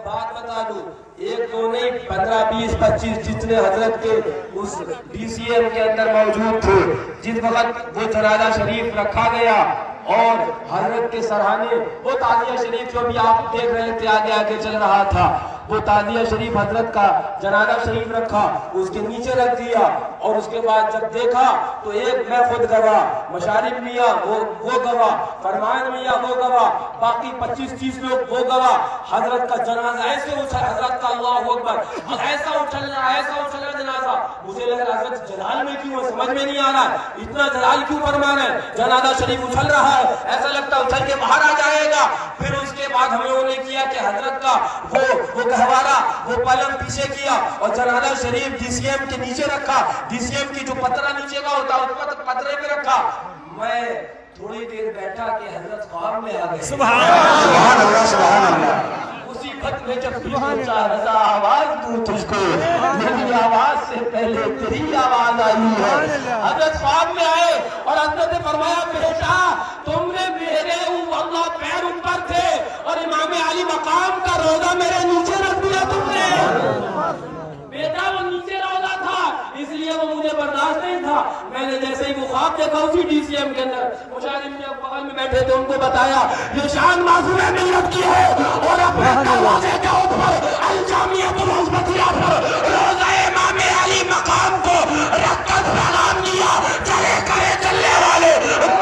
बात बता दूं, एक दो नहीं 15 20 25 जितने हजरत के उस DCM के अंदर मौजूद थे, जिस वक्त वो जनाजा शरीफ रखा गया और हजरत के सराहने वो ताजिया शरीफ जो भी आप देख रहे थे आगे आगे चल रहा था, वो ताजिया शरीफ हजरत का जनाजा शरीफ रखा, उसके नीचे रख दिया और उसके बाद जब देखा तो एक मैं खुद गवाह, मशारिफ मियाँ वो गवाह, फरमान मियाँ वो गवाह, बाकी 25-30 लोग वो गवाह, हजरत का जनाजा ऐसे उछल, हजरत का अल्लाहु अकबर ऐसा उछलना जनाजा, मुझे लग रहा हजरत जलाल में क्यों, समझ में नहीं आ रहा है इतना जलाल क्यों फरमान है, जनाजा शरीफ उछल रहा है, ऐसा लगता है उछल के बाहर आ जाएगा। फिर उसके बाद हम लोगों ने किया कि हजरत का वो गहवारा, वो पलंग पीछे किया और जनाजा शरीफ DCM के नीचे रखा, DCM की जो पतरा नीचे का होता है उस पतरे पे रखा। मैं थोड़ी देर बैठा कि हजरत ख्वाब में आ गए। सुभान अल्लाह, सुभान अल्लाह। उसी वक्त में जब पूछा रज़ा आवाज दूं तुझको, मेरी आवाज से पहले तेरी आवाज आई है। हजरत ख्वाब में आए और हजरत ने फरमाया बेटा तुमने मेरे अल्लाह पैर ऊपर थे और इमाम अली मकाम का रोजा मेरे नीचे रख दिया तुमने। बेटा वो नीचे रोजा था इसलिए वो मुझे बर्दाश्त नहीं था। मैंने जैसे ही वो ख्वाब देखा उसी DCM के अंदर मुशारिफ में बगल में बैठे थे, उनको बताया ये शान मासूम मिल्लत की है और अपने दरवाजे के ऊपर अल जामियतुल उज़्मतिया पर रोजा इमाम अली मकाम को रखकर पैगाम दिया, चले करे चलने वाले,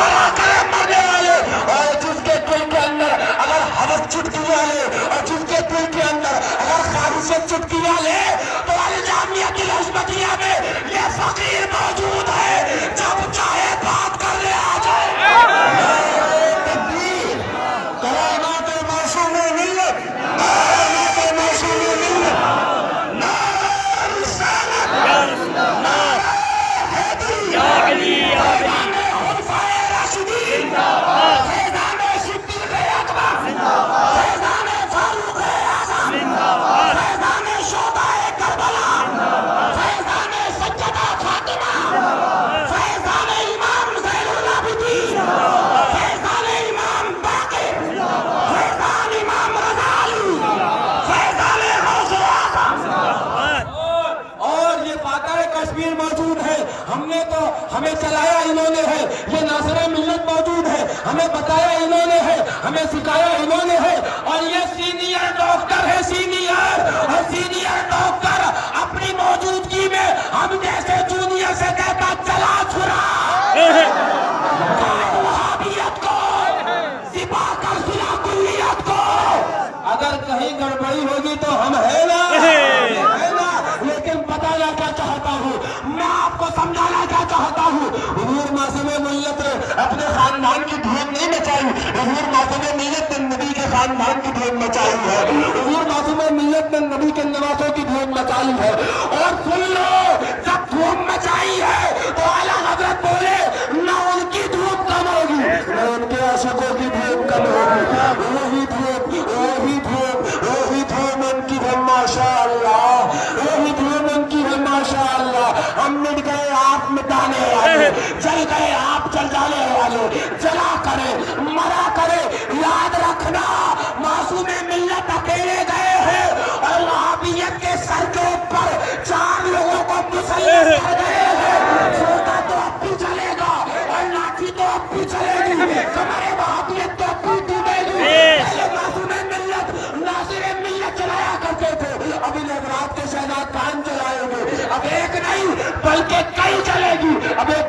मरा करे मरने वाले, और जिसके दिल के अंदर अगर हवस चुटकियां ले और जिसके दिल के अंदर अगर ख्वाहिशें चुटकियां ले तो अल जामियतुल उज़्मतिया में ये फकीर मौजूद है, जब चाहे बात कर ले आ जाए। हमें चलाया इन्होंने है, ये नासरे मिल्लत मौजूद है, हमें बताया इन्होंने है, हमें सिखाया इन्होंने है, और ये सीनियर डॉक्टर है, सीनियर, और सीनियर डॉक्टर अपनी मौजूदगी में हम जैसे जूनियर से कहता चला छुरा वहाबियत को सिपा कर सुना कुल्लियत को। अगर कहीं गड़बड़ी होगी तो हम है ना, लेकिन बताना क्या चाहता हूँ, मैं आपको समझाना क्या चाहता हूँ, हुजूर मासूमे मिल्लत ने अपने खानदान की धूम नहीं मचाई, हुजूर मासूमे मिल्लत ने नबी के खानदान की धूम मचाई है, हुजूर मासूमे मिल्लत ने नबी के नवासों की धूम मचाई है। और सुन लो, जब धूम मचाई है तो आला हजरत बोले ना उनकी धूम कम होगी ना उनके आशिकों की धूम कम होगी, वही धूम उनकी है माशाअल्लाह, वही धूम उनकी है माशाअल्लाह। हम मिट गए आप मिटाने वाले, जल गए आप जल जाने वाले, जला करे मरा करे याद रखना मासूमे मिल्लत अकेले गए हैं और वहाबियत के सर के ऊपर 4 लोगों को मुसल्लत कर गए हैं। सोता तो अब भी चलेगा और लाठी तो अब भी चलेगी, हमारे वहाबियत तो अब भी टूटेगी। पहले मासूमे मिल्लत नासिरे मिल्लत चलाया करते थे, अभी लोग रात के शहजाद खान चलाएंगे, अब एक नहीं बल्कि कई चलेगी, अब एक